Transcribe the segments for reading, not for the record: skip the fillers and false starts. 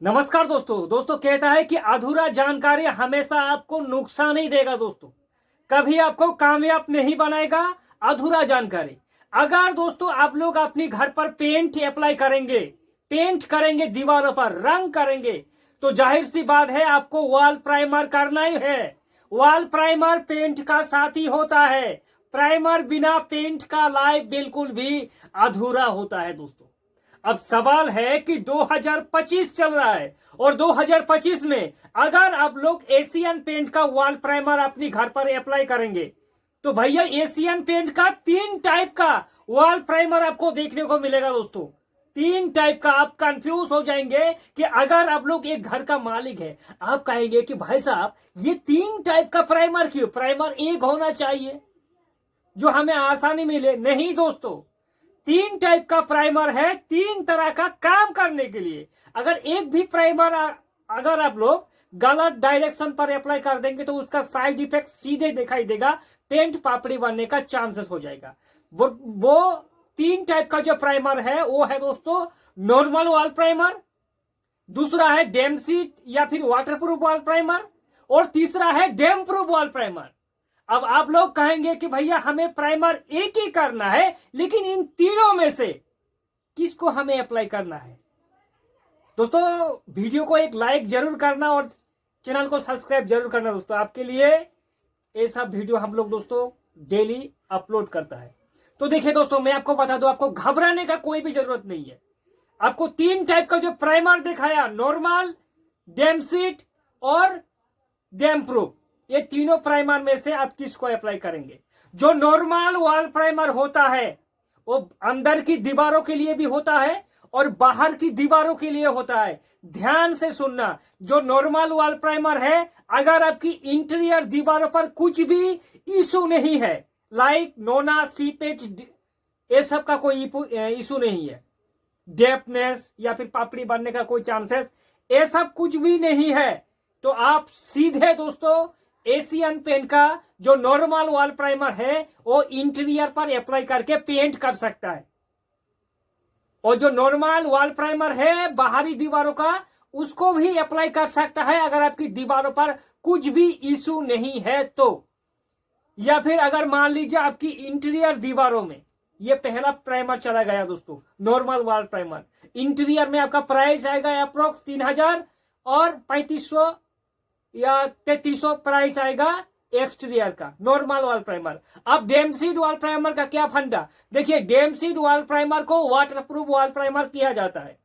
नमस्कार दोस्तों कहता है कि अधूरा जानकारी हमेशा आपको नुकसान ही देगा दोस्तों। कभी आपको कामयाब नहीं बनाएगा अधूरा जानकारी। अगर दोस्तों आप लोग अपनी घर पर पेंट करेंगे दीवारों पर रंग करेंगे, तो जाहिर सी बात है आपको वॉल प्राइमर करना ही है। वॉल प्राइमर पेंट का साथी होता है। प्राइमर बिना पेंट का लाइफ बिल्कुल भी अधूरा होता है दोस्तों। अब सवाल है कि 2025 चल रहा है और 2025 में अगर आप लोग एशियन पेंट का वॉल प्राइमर अपनी घर पर अप्लाई करेंगे, तो भैया एशियन पेंट का 3 टाइप का वॉल प्राइमर आपको देखने को मिलेगा दोस्तों। 3 टाइप का। आप कंफ्यूज हो जाएंगे कि अगर आप लोग एक घर का मालिक है, आप कहेंगे कि भाई साहब ये 3 टाइप का प्राइमर क्यों? प्राइमर एक होना चाहिए जो हमें आसानी मिले। नहीं दोस्तों, 3 टाइप का प्राइमर है 3 तरह का काम करने के लिए। अगर एक भी प्राइमर अगर आप लोग गलत डायरेक्शन पर अप्लाई कर देंगे तो उसका साइड इफेक्ट सीधे दिखाई देगा, पेंट पापड़ी बनने का चांसेस हो जाएगा। वो 3 टाइप का जो प्राइमर है वो है दोस्तों नॉर्मल वॉल प्राइमर, दूसरा है डैम शीट या फिर वाटरप्रूफ वॉल प्राइमर, और तीसरा है डैम प्रूफ वॉल प्राइमर। अब आप लोग कहेंगे कि भैया हमें प्राइमर एक ही करना है, लेकिन इन तीनों में से किसको हमें अप्लाई करना है? दोस्तों वीडियो को एक लाइक जरूर करना और चैनल को सब्सक्राइब जरूर करना दोस्तों। आपके लिए ये सब वीडियो हम लोग दोस्तों डेली अपलोड करता है। तो देखिए दोस्तों, मैं आपको बता दूं, आपको घबराने का कोई भी जरूरत नहीं है। आपको 3 टाइप का जो प्राइमर दिखाया, नॉर्मल, डैम शीट और डैम प्रूफ, ये तीनों प्राइमर में से आप किसको अप्लाई करेंगे? जो नॉर्मल वॉल प्राइमर होता है वो अंदर की दीवारों के लिए भी होता है और बाहर की दीवारों के लिए होता है। ध्यान से सुनना, जो नॉर्मल वॉल प्राइमर है, अगर आपकी इंटीरियर दीवारों पर कुछ भी इशू नहीं है, लाइक नोना, सीपेज, ये सब का कोई इशू नहीं है, डेप्थनेस या फिर पापड़ी बनने का कोई चांसेस, ये सब कुछ भी नहीं है, तो आप सीधे दोस्तों एशियन पेंट का जो नॉर्मल वॉल प्राइमर है वो इंटीरियर पर अप्लाई करके पेंट कर सकता है। और जो नॉर्मल वॉल प्राइमर है बाहरी दीवारों का, उसको भी अप्लाई कर सकता है अगर आपकी दीवारों पर कुछ भी इशू नहीं है तो। या फिर अगर मान लीजिए आपकी इंटीरियर दीवारों में ये पहला प्राइमर चला गया दोस्तों, नॉर्मल वॉल प्राइमर, इंटीरियर में आपका प्राइस आएगा अप्रोक्स 3000 और 3500 या 3300 प्राइस आएगा एक्सटीरियर का नॉर्मल वॉल प्राइमर। अब डैम शीट वॉल प्राइमर का क्या फंडा? देखिए, डैम शीट वॉल प्राइमर को वाटरप्रूफ वॉल प्राइमर किया जाता है,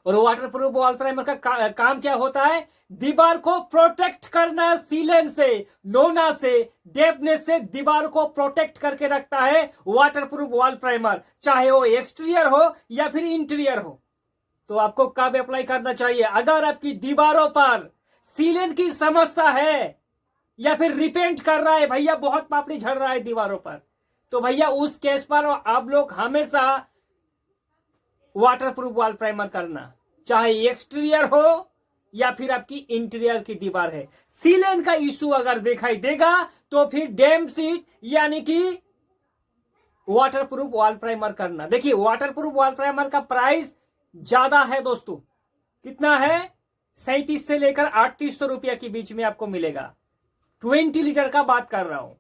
और वाटरप्रूफ वॉल प्राइमर का काम क्या होता है? दीवार को प्रोटेक्ट करना, सीलन से, नोना से, डेप्थनेस से दीवार को प्रोटेक्ट करके रखता है वाटरप्रूफ वॉल प्राइमर, चाहे वो एक्सटीरियर हो या फिर इंटीरियर हो। तो आपको कब अप्लाई करना चाहिए? अगर आपकी दीवारों पर सीलन की समस्या है या फिर रिपेंट कर रहा है, भैया बहुत पापड़ी झड़ रहा है दीवारों पर, तो भैया उस केस पर आप लोग हमेशा वाटरप्रूफ वॉल प्राइमर करना, चाहे एक्सटीरियर हो या फिर आपकी इंटीरियर की दीवार है। सीलन का इशू अगर दिखाई देगा तो फिर डैम शीट यानी कि वाटरप्रूफ वॉल प्राइमर करना। देखिए, वाटरप्रूफ वॉल प्राइमर का प्राइस ज्यादा है दोस्तों। कितना है? 37 से लेकर 3800 रुपया के बीच में आपको मिलेगा। 20 लीटर का बात कर रहा हूं।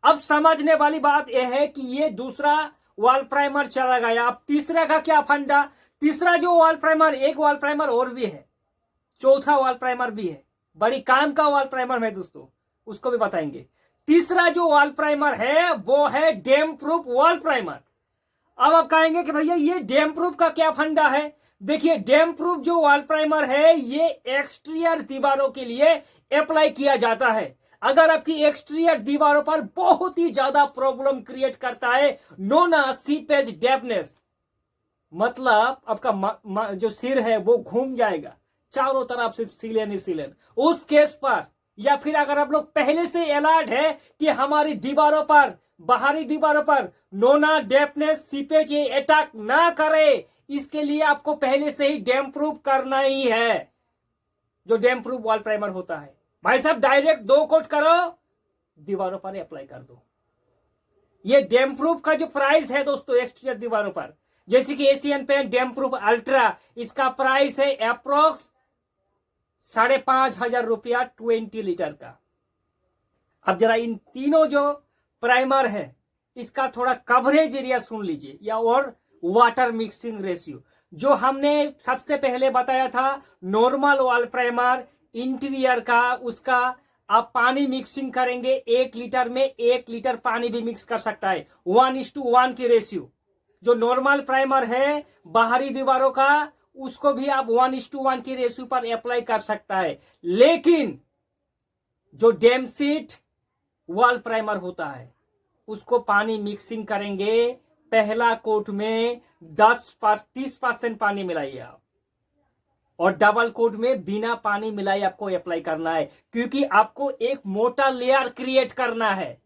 अब समझने वाली बात यह है कि ये दूसरा वॉल प्राइमर चला गया। अब तीसरा का क्या फंडा? तीसरा जो वॉल प्राइमर, एक वॉल प्राइमर और भी है, चौथा वॉल प्राइमर भी है, बड़ी काम का वॉल प्राइमर है दोस्तों, उसको भी बताएंगे। तीसरा जो वॉल प्राइमर है वो है डैम प्रूफ वॉल प्राइमर। अब आप कहेंगे कि भैया ये डैम प्रूफ का क्या फंडा है? देखिए, डैम प्रूफ जो वॉल प्राइमर है ये एक्सटीरियर दीवारों के लिए अप्लाई किया जाता है। अगर आपकी एक्सटीरियर दीवारों पर बहुत ही ज्यादा प्रॉब्लम क्रिएट करता है नोना, सीपेज, डेप्थनेस, मतलब आपका जो सिर है वो घूम जाएगा, चारों तरफ सिर्फ सीलन ही सीलन, उस केस पर, या फिर अगर आप लोग पहले से अलर्ट है कि हमारी दीवारों पर, बाहरी दीवारों पर नोना, डेप्थनेस, सीपेज ये अटैक ना करे, इसके लिए आपको पहले से ही डैम प्रूफ करना ही है, जो डैम प्रूफ वॉल प्राइमर होता है। भाई साहब डायरेक्ट 2 कोट करो, दीवारों पर अप्लाई कर दो। ये डैम प्रूफ का जो प्राइस है दोस्तों एक्सटीरियर दीवारों पर, जैसे कि Asian paint damp proof ultra, इसका प्राइस है अप्रोक्स 5,500 रुपया 20 लीटर का। अब जरा इन तीनों जो प्राइमर है इसका थोड़ा कवरेज एरिया सुन लीजिए, या और वाटर मिक्सिंग रेशियो जो हमने सबसे पहले बताया था। नॉर्मल वॉल प्राइमर इंटीरियर का, उसका आप पानी मिक्सिंग करेंगे 1 लीटर में 1 लीटर पानी भी मिक्स कर सकता है, 1:1 की रेशियो। जो नॉर्मल प्राइमर है बाहरी दीवारों का, उसको भी आप 1:1 की रेशियो पर अप्लाई कर सकता है। लेकिन जो डेमशीट वॉल प्राइमर होता है उसको पानी मिक्सिंग करेंगे, पहला कोट में 30% पानी मिलाइए आप, और डबल कोट में बिना पानी मिलाए आपको अप्लाई करना है, क्योंकि आपको एक मोटा लेयर क्रिएट करना है।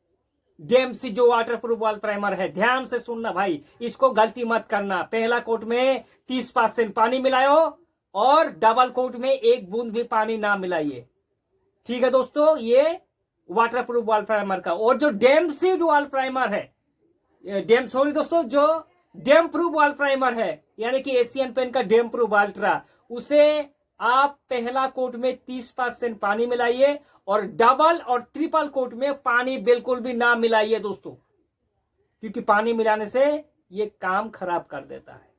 डेमशीट जो वाटरप्रूफ वॉल प्राइमर है, ध्यान से सुनना भाई, इसको गलती मत करना। पहला कोट में 30% पानी मिलाओ और डबल कोट में 1 बूंद भी पानी ना मिलाइए। ठीक है दोस्तों, ये वाटरप्रूफ वॉल प्राइमर का। और जो डेमशीट वॉल प्राइमर है, जो डैम प्रूफ वॉल प्राइमर है, यानी कि एशियन पेंट का डैम प्रूफ अल्ट्रा, उसे आप पहला कोट में 30% पानी मिलाइए और डबल और ट्रिपल कोट में पानी बिल्कुल भी ना मिलाइए दोस्तों, क्योंकि पानी मिलाने से ये काम खराब कर देता है।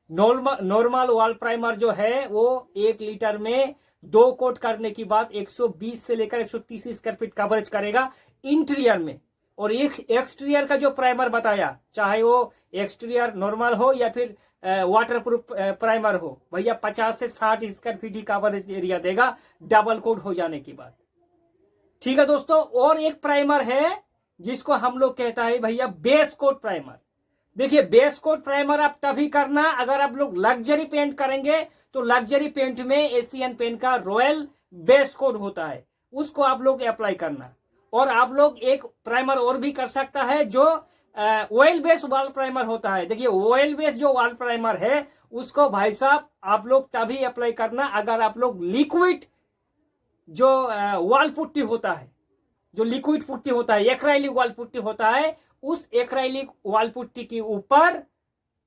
नॉर्मल वॉल प्राइमर जो है वो 1 लीटर में 2 कोट करने की बाद 120 से लेकर 130 स्क्वायर फीट कवरेज करेगा इंटीरियर में। और एक्सटीरियर का जो प्राइमर बताया, चाहे वो एक्सटीरियर नॉर्मल हो या फिर वाटरप्रूफ प्राइमर हो, भैया 50 से 60 स्क्वायर फीट ही कवरेज एरिया देगा डबल कोट हो जाने के बाद। ठीक है दोस्तों, और एक प्राइमर है जिसको हम लोग कहता है भैया बेस कोट प्राइमर। देखिए, बेस कोट प्राइमर आप तभी करना अगर आप लोग लग्जरी पेंट करेंगे, तो लग्जरी पेंट में एशियन पेंट का रॉयल बेस कोट होता है, उसको आप लोग अप्लाई करना। और आप लोग एक प्राइमर और भी कर सकता है जो ऑयल बेस वॉल प्राइमर होता है। देखिए, ऑयल बेस जो वॉल प्राइमर है उसको भाई साहब आप लोग तभी अप्लाई करना अगर आप लोग लिक्विड जो वॉल पुट्टी होता है, जो लिक्विड पुट्टी होता है, एक्राइलिक वॉल पुट्टी होता है, उस एक्राइलिक वॉल पुट्टी के ऊपर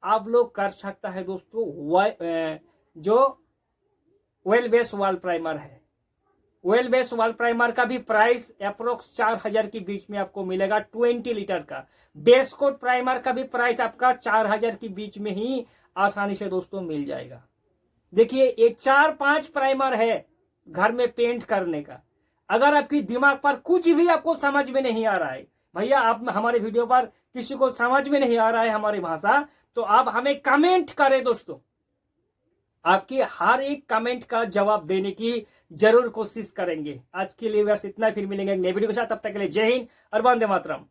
आप लोग कर सकता है दोस्तों जो ऑयल बेस वॉल प्राइमर है। ऑयल बेस वॉल प्राइमर का भी प्राइस अप्रोक्स 4,000 के बीच में आपको मिलेगा 20 लीटर का। बेस कोट प्राइमर का भी प्राइस आपका 4,000 के बीच में ही आसानी से दोस्तों मिल जाएगा। देखिए, ये 4-5 प्राइमर है घर में पेंट करने का। अगर आपकी दिमाग पर कुछ भी आपको समझ में नहीं आ रहा है, भैया आप हमारे वीडियो पर किसी को समझ में नहीं आ रहा है हमारी भाषा, तो आप हमें कमेंट करें दोस्तों। आपकी हर एक कमेंट का जवाब देने की जरूर कोशिश करेंगे। आज के लिए बस इतना, फिर मिलेंगे नए वीडियो के साथ। तब तक के लिए जय हिंद और वंदे मातरम।